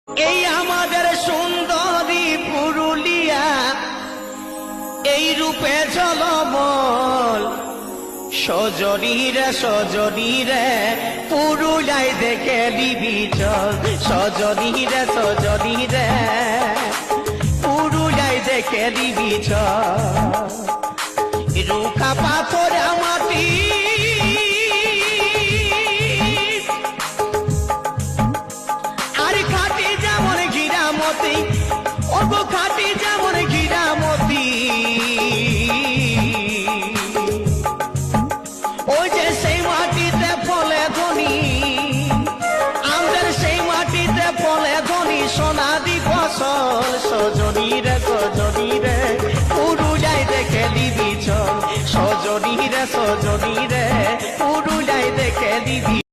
এই আমাদের সুন্দরী পুরুলিয়া, এই রূপে ঝলমল সজনী রে পুরুলিয়ায় দেখে দিবি চল। সজনী রে পুরুলিয়ায় দেখে দিবি চল। রুখা পাথর মাটি আর খাটি যেমন গিরামতি, ওগো খাটি যেমন গিরামতি। ওই যে সেই মাটিতে ফলে ধনী, আমাদের সেই মাটিতে ফলে ধনী সোনাদি ফসল। সজনী রে পুরুলিয়ায় দেখে দিবি চল। সজনী রে পুরুলিয়ায় দেখে দিবি।